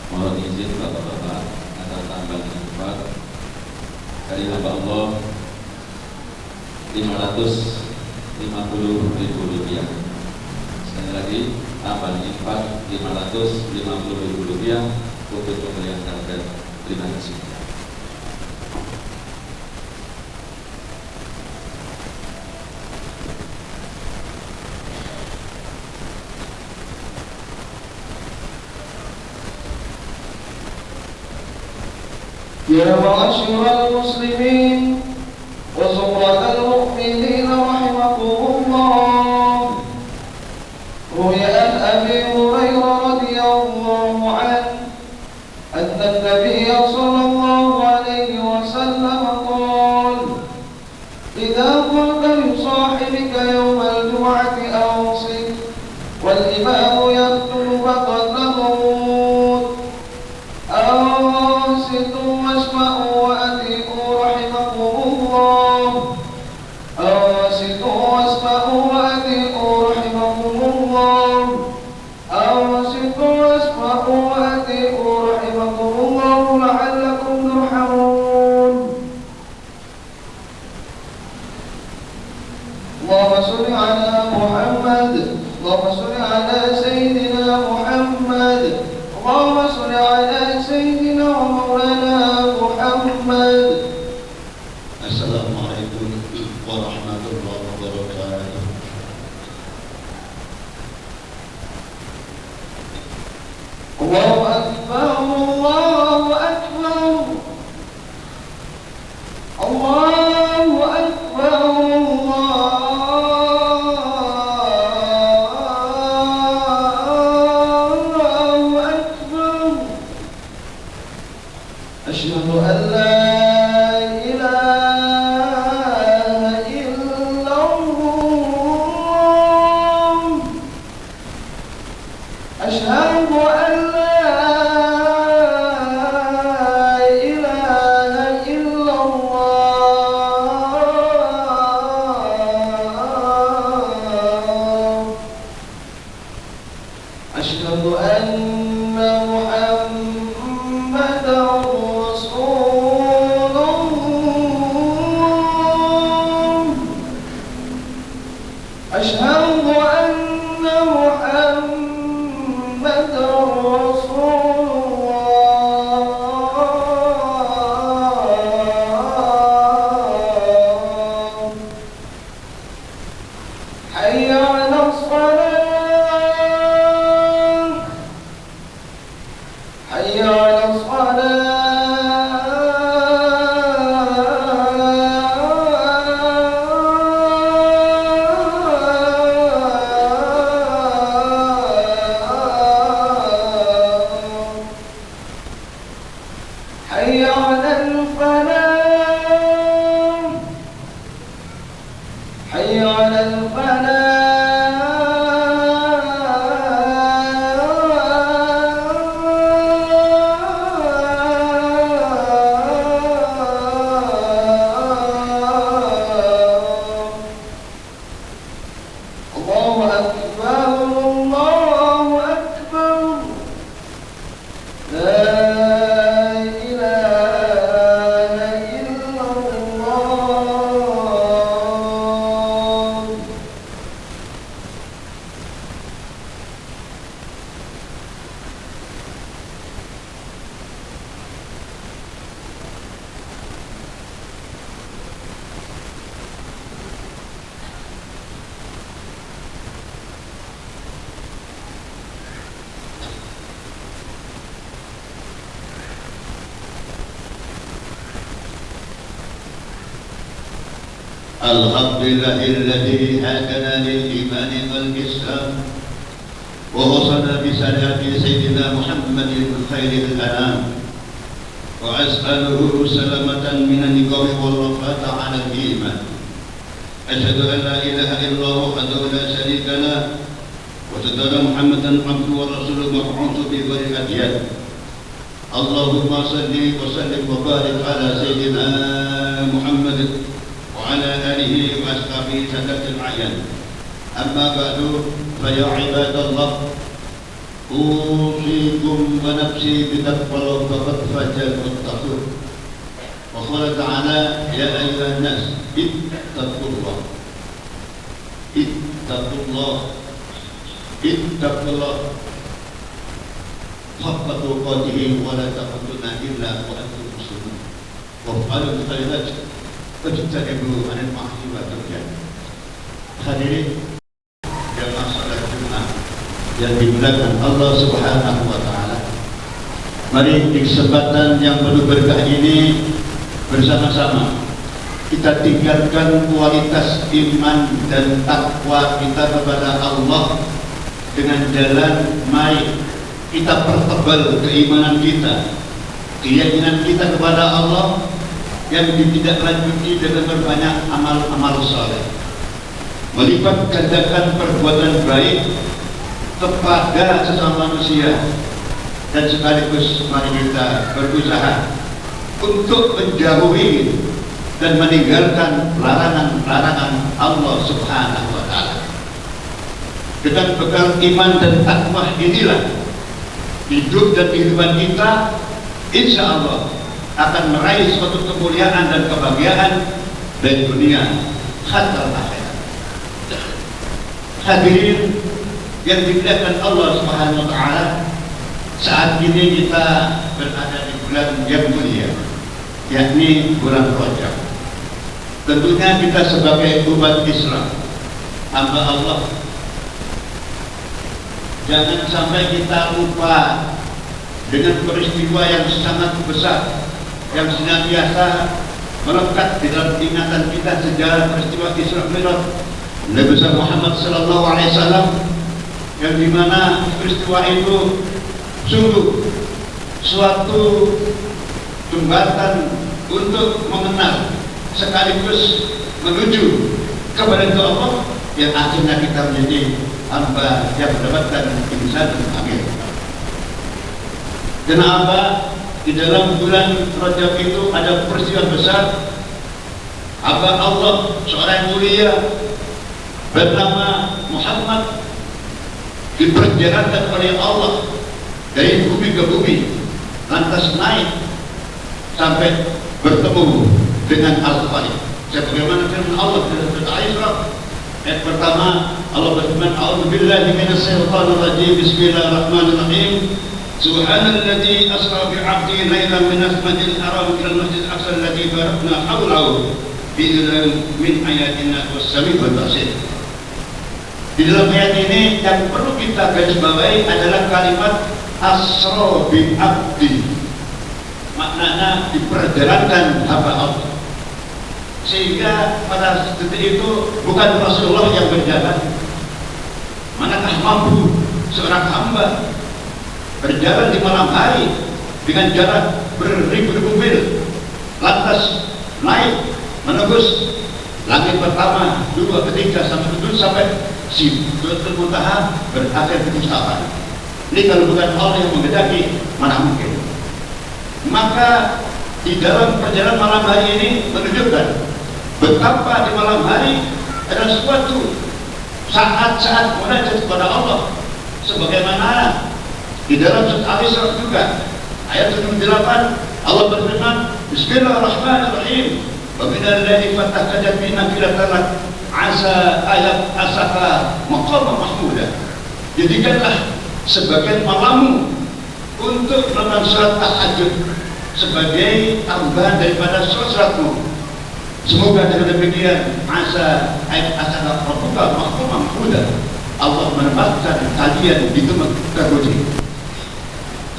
Mohon izin Bapak-Bapak atas tambahan infak dari hamba Allah 550.000 rupiah. Sekali lagi tambahan infak 550.000 rupiah untuk pembelian karpet. Terima kasih. يا معاشر المسلمين وزمرة المؤمنين رحمكم الله، روي عن أبي هريرة رضي الله عنه أن النبي صلى الله عليه وسلم قال: إذا قلت لصاحبك يوم الجمعة أنصت والإمام يخطب فقد نموت، أنصتوا واسمعوا وأطيعوا رحمكم الله، أنصتوا واسمعوا وأطيعوا رحمكم الله، أنصتوا واسمعوا وأطيعوا رحمكم الله لعلكم ترحمون. اللهم صل على محمد، اللهم صل على سيدنا محمد، اللهم صل على سيدنا ومولانا محمد. Assalamualaikum warahmatullahi wabarakatuh. Allahu Akbar, Allahu Akbar, Allahu Akbar, Allahu Akbar. Asyhadu an la ilaha illallah, asyhadu an la أشهد أن محمدا رسول الله أشهد أن محمدا رسول الله حي على الصلاة حي على الصلاة حي على الفلاح حي على الفلاح الله أكبر الله أكبر لا إله إلا الله الحمد لله الذي هدانا للإيمان والإسلام ووصلنا بسلام سيدنا محمد خير الأنام وأسأله سلامة من النقاب والرفعة على الإيمان أشهد أن لا إله إلا الله وحده لا شريك له وأشهد أن محمدا عبده ورسوله مبعوث بغير أديان اللهم صل وسلم وبارك على سيدنا محمد وعلى آله وأصحابه سادة الأعيان أما بعد فيا عباد الله أوصيكم ونفسي بتقوى الله فقد فاز المتقون وقال تعالى يا أيها الناس اتقوا الله اتقوا الله اتقوا الله حق تقاته ولا تموتن إلا وأنتم مسلمون وافعلوا الخيرات wajibtahibu anil ma'asi wa terjadi. Hadirin jamaah salat Jumat yang dimuliakan Allah Subhanahu wa taala. Mari di kesempatan yang penuh berkah ini bersama-sama kita tingkatkan kualitas iman dan takwa kita kepada Allah dengan jalan mari kita pertebal keimanan kita, keyakinan kita kepada Allah yang ditindaklanjuti dengan berbanyak amal-amal saleh, melipat gandakan perbuatan baik kepada sesama manusia, dan sekaligus mari kita berusaha untuk menjauhi dan meninggalkan larangan-larangan Allah Subhanahu wa taala. Dengan bekal iman dan takwa inilah hidup dan kehidupan kita insya Allah akan meraih suatu kemuliaan dan kebahagiaan dari dunia hatta akhirat. Hadirin yang dimuliakan Allah Subhanahu wa taala, saat ini kita berada di bulan yang mulia, yakni bulan Rajab. Tentunya kita sebagai umat Islam, hamba Allah, jangan sampai kita lupa dengan peristiwa yang sangat besar yang senantiasa melekat di dalam ingatan kita sejak peristiwa Isra Mi'raj Nabi besar Muhammad sallallahu alaihi wasallam, yang dimana peristiwa itu sungguh suatu jembatan untuk mengenal sekaligus menuju kepada Allah yang akhirnya kita menjadi hamba yang mendapatkan insan akhir. Kenapa? Di dalam bulan Rajab itu ada peristiwa besar. Hamba Allah seorang mulia bernama Muhammad diperjalankan oleh Allah dari bumi ke bumi, lantas naik sampai bertemu dengan Al-Khaliq. Sebagaimana firman Allah dalam surat Al-Isra ayat pertama, Allah berfirman, "A'udzubillahi minasyaitonirrajim. Bismillahirrahmanirrahim. Subhanalladzi asra bi 'abdihi lailan minal masjidil haram ilal masjidil aqsa alladzi barakna hawlahu min ayatina was-sami'ul basir." Di dalam ayat ini yang perlu kita garis bawahi adalah kalimat asra bi 'abdi. Maknanya diperjalankan hamba Allah. Sehingga pada detik itu bukan Rasulullah yang berjalan. Manakah mampu seorang hamba berjalan di malam hari dengan jarak beribu-ribu mil, lantas naik menembus langit pertama, dua, ketiga, sampai tujuh, sampai Sidratul Muntaha, berakhir di Mustafa. Ini kalau bukan Allah yang menghendaki, mana mungkin. Maka di dalam perjalanan malam hari ini menunjukkan betapa di malam hari adalah suatu saat-saat munajat kepada Allah, sebagaimana di dalam surat Al-Isra juga ayat 78 Allah berfirman, Bismillahirrahmanirrahim, wa minal laili fatahajjat bihi nafilatan asa ayat asaka maqama mahmuda. Jadikanlah sebagian malammu untuk melakukan salat tahajud sebagai tambahan daripada salatmu. Semoga dengan demikian asa ayat asaka rabbuka maqama mahmuda, Allah menempatkan kalian di tempat terpuji.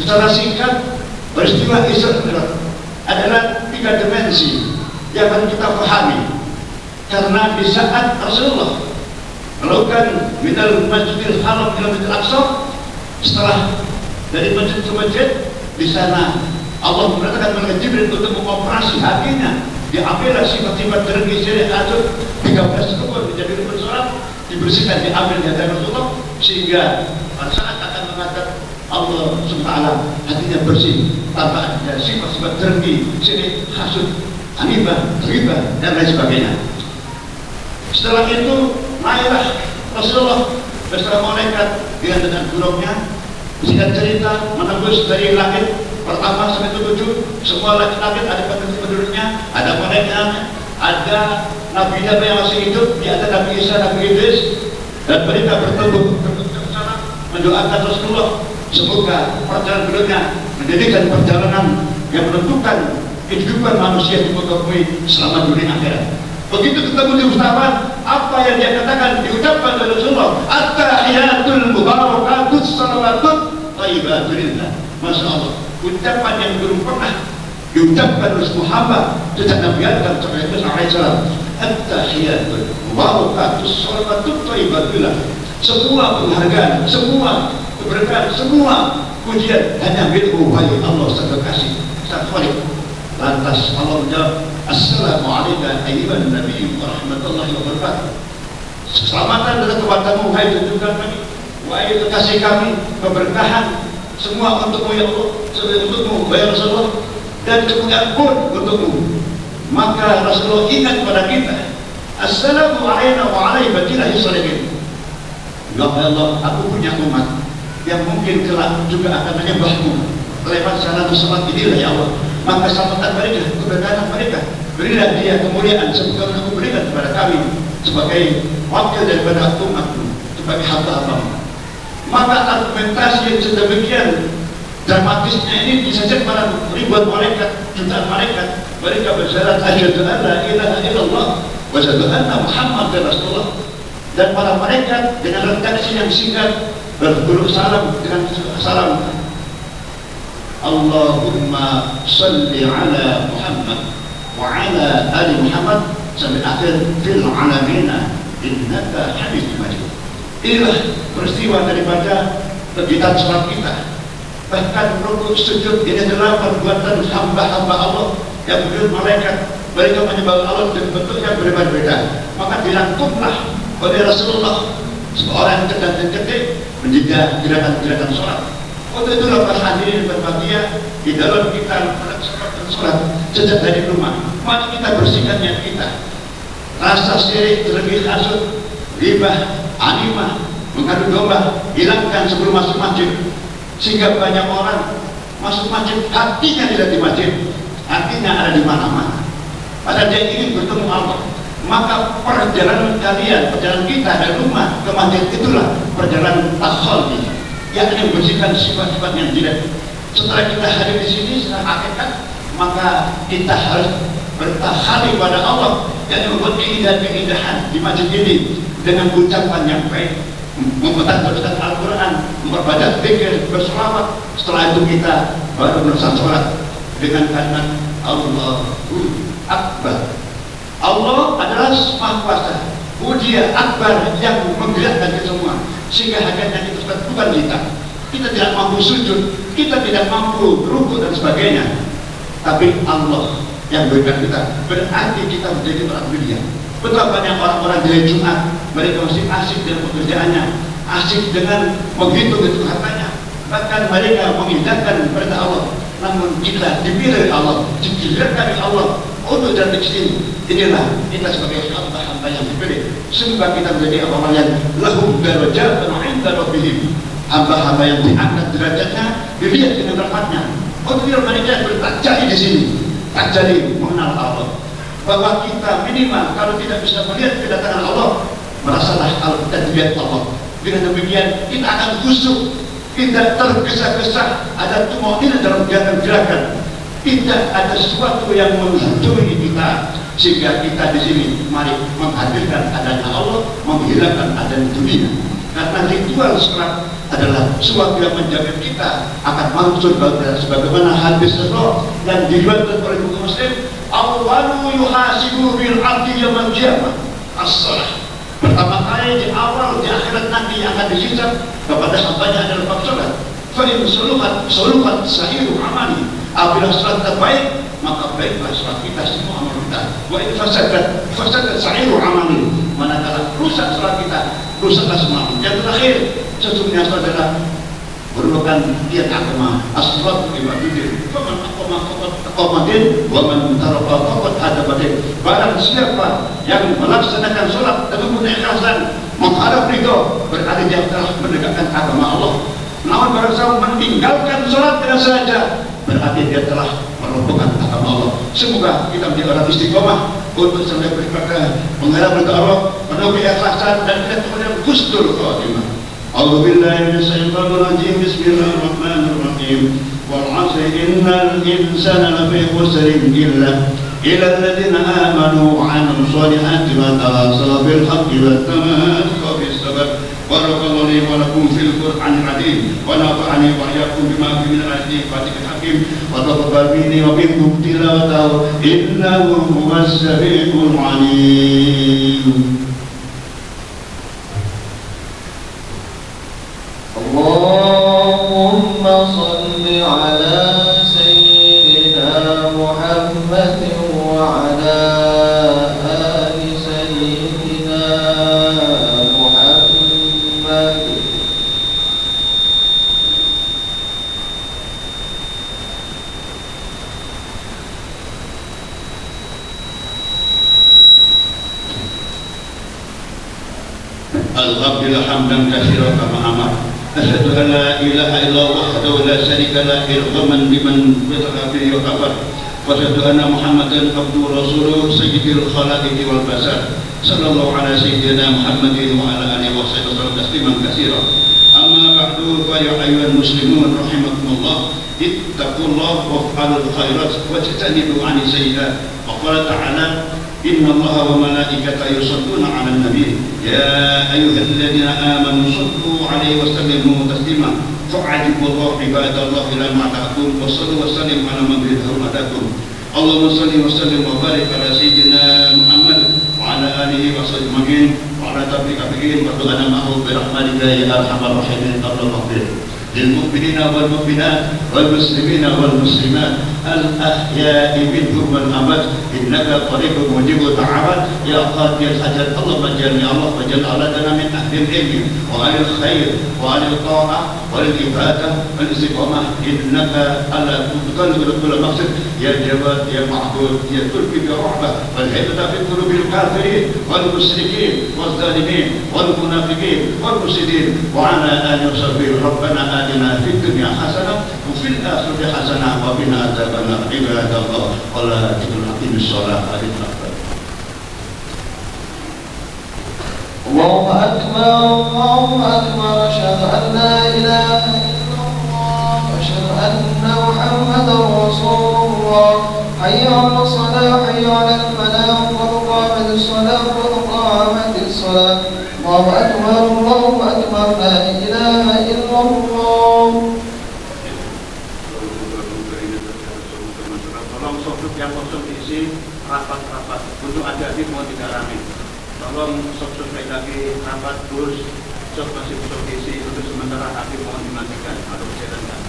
Secara singkat, peristiwa Isra Mi'raj adalah 3 dimensi yang harus kita pahami. Karena di saat Rasulullah melakukan minal masjidil haram ila masjidil aqsa, setelah dari masjid ke masjid, di sana Allah memerintahkan malaikat Jibril untuk mengoperasi hatinya, diambillah sifat-sifat dengki, syirik, hasud, 13 rukun menjadi rukun salat, dibersihkan, diambil dari Rasulullah, sehingga pada saat akan menghadap Allah SWT hatinya bersih tanpa ada sifat-sifat dengki, syirik, hasud, anibah, ribah, dan lain sebagainya. Setelah itu naiklah Rasulullah bersama malaikat dengan burungnya. Singkat cerita, menembus dari langit pertama sampai ke 7, semua langit ada penduduknya, ada malaikatnya, ada Nabi yang masih hidup, ada Nabi Isa, Nabi Idris, dan mereka bertemu bersama mendoakan Rasulullah semoga perjalanan beliaunya menjadikan perjalanan yang menentukan kehidupan manusia di muka bumi selama dunia akhirat. Begitu ketemu di Mustafa, apa yang dia katakan diucapkan oleh Rasulullah, at-tahiyatul mubarakatus salawatut thayyibatulillah. Masya Allah, ucapan yang belum pernah diucapkan oleh Muhammad sejak Nabi Adam sampai Isa alaihissalam. At-tahiyatul mubarakatus salawatut thayyibatulillah. Semua penghargaan, semua keberkahan, semua pujian hanya milik Allah Sang Kekasih, Sang Khaliq. Lantas Allah menjawab, Assalamualaikum ayyuhan Nabi wa rahmatullahi wa barakatuh. Keselamatan datang kepadamu, wahai junjungan kami, wahai kekasih kami, keberkahan semua untukmu ya Allah, untukmu wahai Rasulullah, dan kemuliaan pun untukmu. Maka Rasulullah ingat kepada kita, Assalamualaikum wa rahmatullahi wa barakatuh. Ya Allah, aku punya umat yang mungkin kelak juga akan menyembahmu lewat salat salat inilah ya Allah. Maka selamatkan mereka, keberkahan mereka, berilah dia kemuliaan sebagaimana aku berikan kepada kami sebagai wakil daripada umatmu, sebagai hamba-hambamu. Maka argumentasi yang sedemikian dramatisnya ini disajikan pada ribuan malaikat, jutaan malaikat. Mereka bersyahadat asyhadu an la ilaha illallah wa asyhadu anna Muhammadar Rasulullah. Dan para malaikat dengan redaksi yang singkat berguru salam dengan salam, Allahumma salli ala Muhammad wa ala ali Muhammad sampai akhir fil alamina innaka hamidum majid. Inilah peristiwa daripada kegiatan salat kita. Bahkan rukuk sujud ini adalah perbuatan hamba-hamba Allah yang berdiri malaikat. Mereka menyembah Allah dengan bentuk yang berbeda-beda. Maka dirangkumlah oleh Rasulullah seorang yang cerdas dan cerdik menjaga gerakan-gerakan salat. Untuk itulah para hadirin berbahagia, di dalam kita melaksanakan sholat sejak dari rumah, mari kita bersihkan niat kita. Rasa syirik, terlebih hasud, ribah, animah, mengadu domba, hilangkan sebelum masuk masjid, sehingga banyak orang masuk masjid hatinya tidak di masjid, hatinya ada di mana-mana. Padahal dia ingin bertemu Allah. Maka perjalanan kalian, perjalanan kita dari rumah ke masjid itulah perjalanan takhallul, yakni membersihkan sifat-sifat yang jelek. Setelah kita hadir di sini secara hakikat, maka kita harus bertakhali pada Allah dan membuat keindahan-keindahan di masjid ini dengan ucapan yang baik, membaca Al-Quran, memperbanyak zikir, berselawat. Setelah itu kita baru melaksanakan sholat dengan kalimat Allahu Akbar. Allah adalah Maha Kuasa, Dia Akbar yang menggerakkan kita semua, sehingga hakikatnya kita bukan kita. Kita tidak mampu sujud, kita tidak mampu rukuk dan sebagainya, tapi Allah yang berikan kita. Berarti kita menjadi orang mulia. Betapa banyak orang-orang dari Jumat, mereka masih asik dengan pekerjaannya, asik dengan menghitung-hitung hartanya, bahkan mereka mengindahkan perintah Allah. Namun kita dipilih Allah, dipilihkan oleh Allah untuk datang ke sini. Inilah kita sebagai hamba-hamba yang dipilih. Sehingga kita menjadi orang yang lahum darajatun 'inda rabbihim, hamba-hamba yang diangkat derajatnya, dilihat dengan rahmatnya. Untuk mereka bertajai di sini, tajai mengenal Allah. Bahwa kita minimal kalau tidak bisa melihat kedatangan Allah, merasalah kalau kita dilihat Allah. Dengan demikian kita akan khusyuk, tidak tergesa-gesa, ada tumaninah dalam gerakan. Tidak ada sesuatu yang menghantui kita, sehingga kita di sini mari menghadirkan adanya Allah, menghilangkan adanya dunia. Karena ritual sholat adalah sesuatu yang menjaga kita akan masuk surga, sebagaimana hadis Rasul yang diriwayatkan oleh Bukhari Muslim, awwalu yuhasibu bil 'abdi yaumil qiyamah as-shalah. Pertama kali di awal di akhirat nanti yang akan dihisab kepada hambanya adalah bab salat. Fa in suluhat sahiru amali, apabila salat terbaik maka baiklah salat kita, semua amal kita. Wa in fasadat sahiru amali, manakala rusak salat kita, rusaklah semua amal. Yang terakhir, sesungguhnya salat adalah merupakan tiang agama, as-salatu ibadatin. Faman aqamatin wa man taraka faqad hadabatin. Barang siapa yang melaksanakan salat dengan penuh ikhlasan, mengharap ridho, berarti dia telah menegakkan agama Allah. Namun barang siapa meninggalkan salat dengan sengaja, berarti dia telah merobohkan agama Allah. Semoga kita menjadi orang istiqomah untuk selalu beribadah, mengharap ridho Allah, penuh keikhlasan, dan kita kemudian husnul khatimah. A'udzu billahi minasyaitonir rajim. Bismillahirrahmanirrahim. Wal 'asri innal insana lafi khusrin illa alladziina aamanu wa 'amilus shalihati wa tawassaw bil haqqi wa tawassaw bis sabr. Barakallahu li wa lakum fil Qur'anil 'azim wa nafa'ani wa iyyakum bima fihi min al-ayati al hakim wa taqabbal minni wa minkum tilawatahu innahu huwas sami'ul 'alim. Allahumma salli ala sayyidina Muhammadin wa ala ali sayyidina Muhammad. Alhamdulillah hamdan katsiran kama amar. Asyhadu an la ilaha illallah wahdahu la syarika lah irghaman biman bihi wa kafar. Wa asyhadu anna Muhammadan abduhu rasuluhu sayyidil khalaiqi wal bashar. Sallallahu ala sayyidina Muhammadin wa ala alihi wa sahbihi tasliman katsiran. Amma ba'du fa ya ayyuhal muslimun rahimakumullah, ittaqullaha waf'alul khairat wajtanibu 'anil sayyi'at. Wa qala ta'ala inna allaha wa malaikatahu yusalluna 'alan nabi ya ayyuhalladzina amanu sallu 'alaihi wa sallimu taslima. Fa'ajiballahu ibadallahi lamma ta'tum wa sallu wa sallimu 'ala man bihi hurmatakum. Allahumma salli wa sallim wa barik ala sayyidina Muhammad wa ala alihi wa sahbihi wa ala tabi'in wa du'ana ma'ahu bi rahmatika ya arhamar rahimin. Allahumma ighfir lil mu'minina wal mu'minat wal muslimina wal muslimat الأحياء منهم والأموات إنك قريب مجيب الدعوات يا قاضي الحاجات اللهم اجعلني الله واجعل أولادنا من أهل العلم وأهل الخير وأهل الطاعة وأهل العبادة والاستقامة إنك على كل مقصد يا جواد يا معبود يا تلقي برحمة والهدى في قلوب الكافرين والمشركين والظالمين والمنافقين والمفسدين وعلى آله وصحبه ربنا آتنا في الدنيا حسنة وفي الآخرة حسنة وقنا عذاب النار عباد الله ولا تقيم الصلاة الله أكبر الله أكبر أشهد أن لا إله إلا الله أشهد أن محمدا رسول الله حي على الصلاة حي على الفلاح قد قامت الصلاة قد قامت الصلاة الله أكبر لا إله إلا الله. Tolong sop yang kosong diisi rapat-rapat. Untuk adik-adik mau tidak rame. Tolong sop lagi rapat terus. Sop masih kosong diisi untuk sementara adik mohon dimatikan atau dijalankan.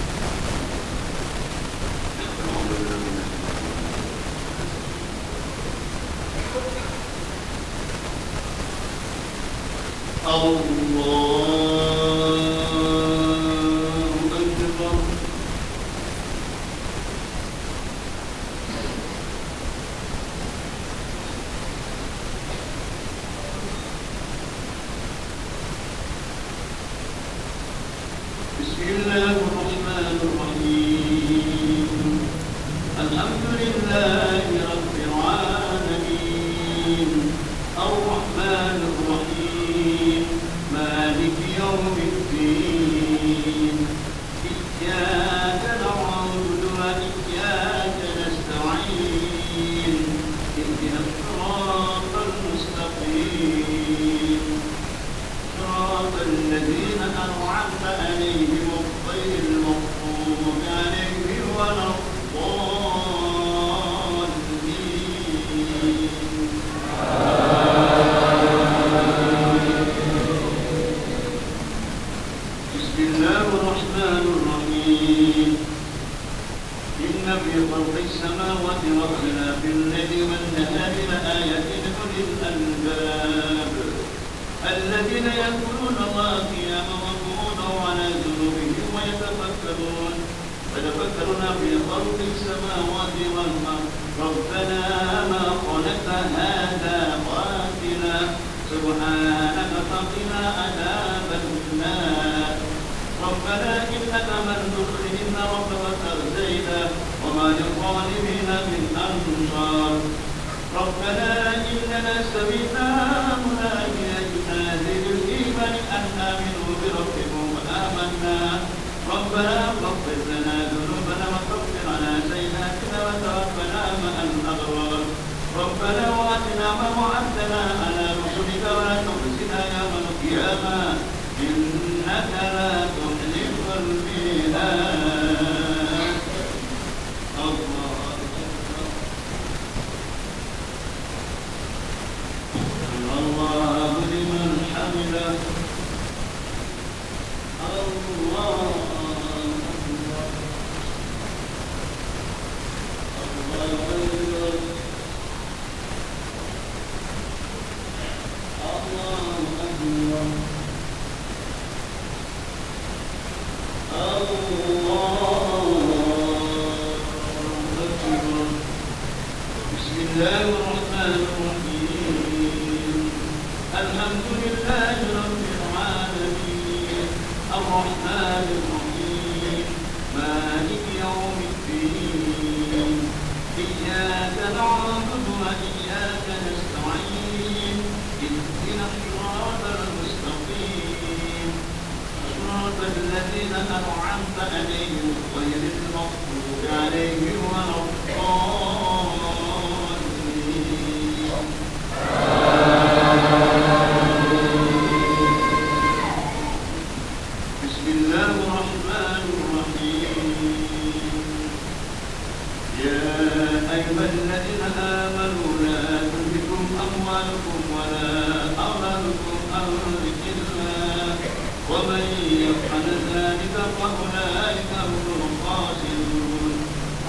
ومن يفعل ذلك فأولئك هم الخاسرون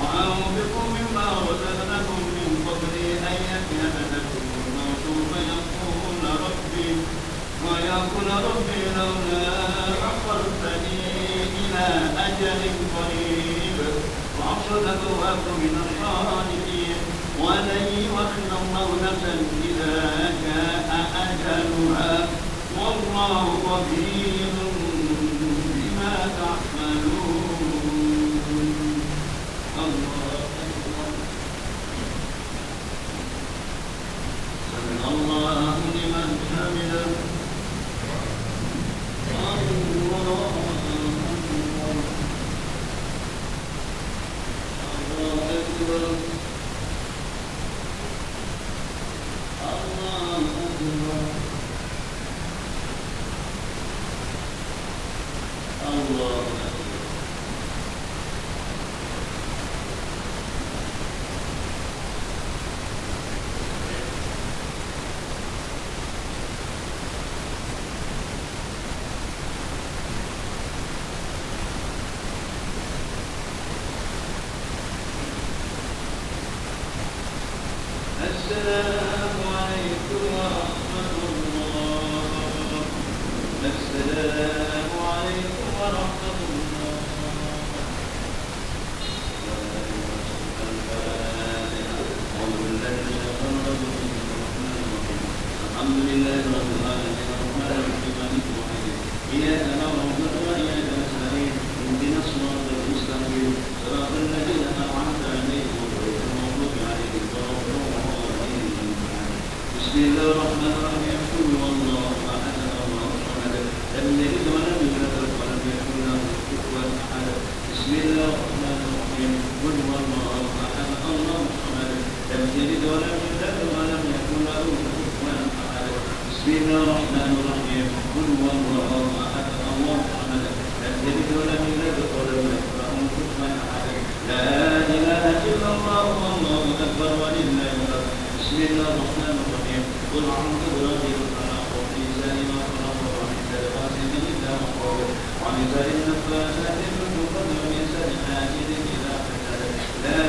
وأنفقوا أجل قريب وأرسله أكون من الصادقين ولن يؤخر الله نفسا إذا جاء أجلها والله خبير بما تعملون. الله أكبر. سمع الله لمن حمده. السلام عليكم ورحمة الله. السلام عليكم ورحمة الله. الحمد لله رب العالمين الرحمن الرحيم مالك يوم الدين إياك نعبد وإياك نستعين اهدنا الصراط المستقيم صراط الذين أنعمت عليهم غير المغضوب عليهم ولا الضالين. بسم الله الرحمن الرحيم قل هو الله أحد الله الصمد لم يلد ولم يولد ولم يكن له كفوا أحد. بسم الله الرحمن الرحيم قل هو الله أحد الله الصمد لم يلد ولم يولد ولم يكن له كفوا أحد. بسم الله الرحمن الرحيم قل هو الله أحد الله الصمد لم يلد ولم يولد ولم يكن له كفوا أحد. لا إله إلا الله والله أكبر ولله الحمد. بسم الله الرحمن الرحيم قل أعوذ برب الفلق ومن شر ما خلق ومن شر غاسق إذا وقب ومن شر النفاثات في العقد ومن شر حاسد إذا حسد. لا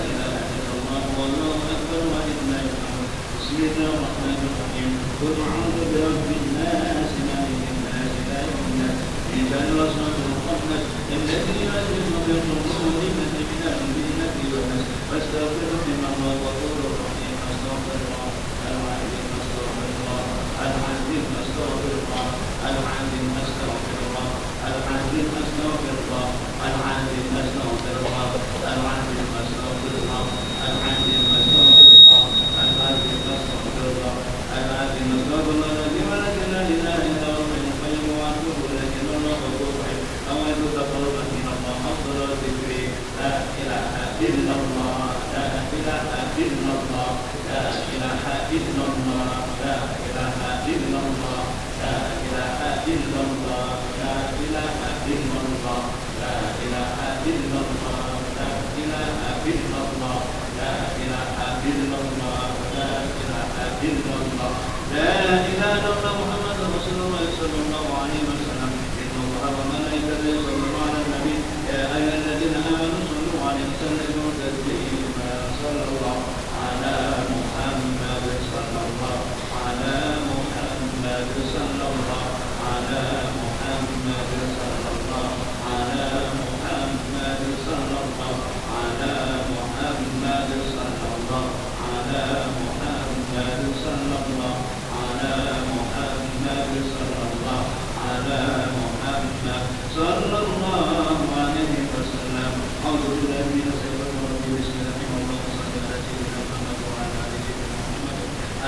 إله إلا الله والله أكبر ولله الحمد. بسم الله الرحمن الرحيم قل أعوذ برب الناس مالك الناس إله الناس من شر الوسواس الخناس الذي يوسوس في صدور الناس من الجنة والناس فاستغفره إنه هو الغفور الرحيم. أستغفر الله العظيم أستغفر الله العظيم أستغفر الله العظيم أستغفر الله العظيم أستغفر الله العظيم أستغفر الله العظيم أستغفر الله العظيم أستغفر الله العظيم أستغفر الله العظيم أستغفر الله الذي ولد لا إله إلا هو الحي القيوم وأتوب إليه إن الله غفور رحيم. أود تقربا من الله أفضل الذكر لا إله إلا الله لا إله إلا الله لا إله إلا الله لا إله إلا الله لا إله إلا الله لا إله إلا الله لا إله إلا الله لا إله إلا الله لا إله إلا الله لا إله إلا الله لا إله إلا الله محمد رسول الله صلى الله عليه وسلم. إن الله وملائكته يصلون على النبي يا أيها الذين آمنوا صلوا عليه وسلموا تسليما. صلى الله على محمد صلى الله على محمد صلى الله على محمد صلى الله على محمد صلى الله على محمد صلى الله على محمد صلى الله على محمد صلى الله على محمد صلى الله عليه وسلم. أعوذ بالله من الشيطان الرجيم. بسم الله الرحمن الرحيم.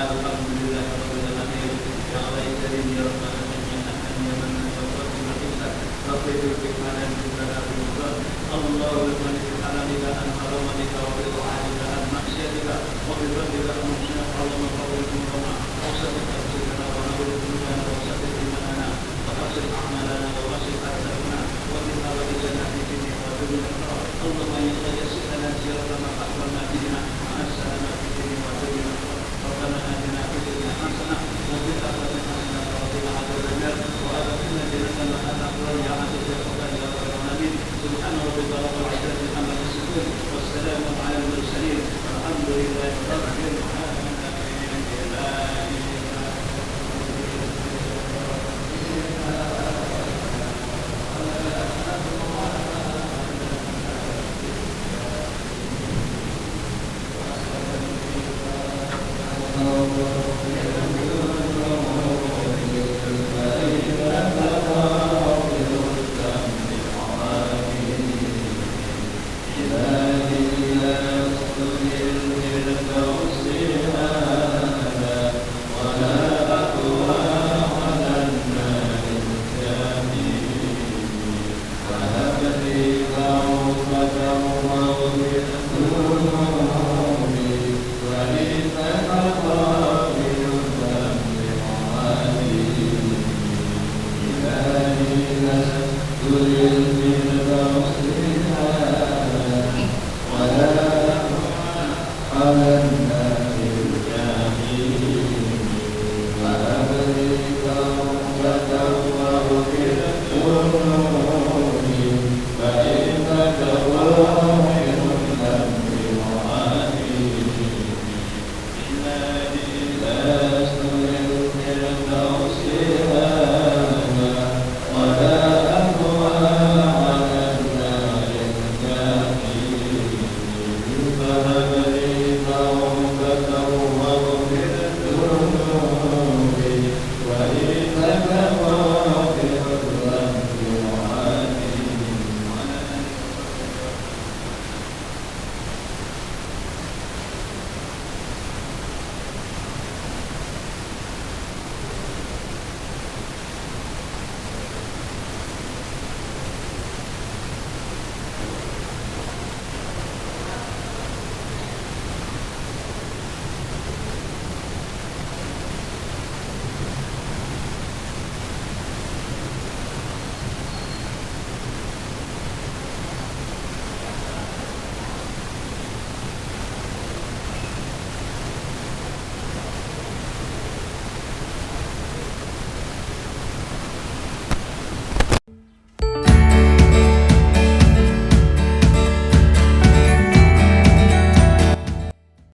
الحمد لله رب العالمين. يا ليتني برحمتك من أحد من فقدت الحساب فقد الكفاية بالبلاء بالغفران. الله الملك الحلال أن حرمتك وبطاعتك أن معصيتك وبفضلك أن نشاء اللهم قبل ذنوبنا وصدق أنفسنا ونور ذنوبنا وصدق إيماننا وأحسن أعمالنا ووسع أرزاقنا ومن أبد جناتك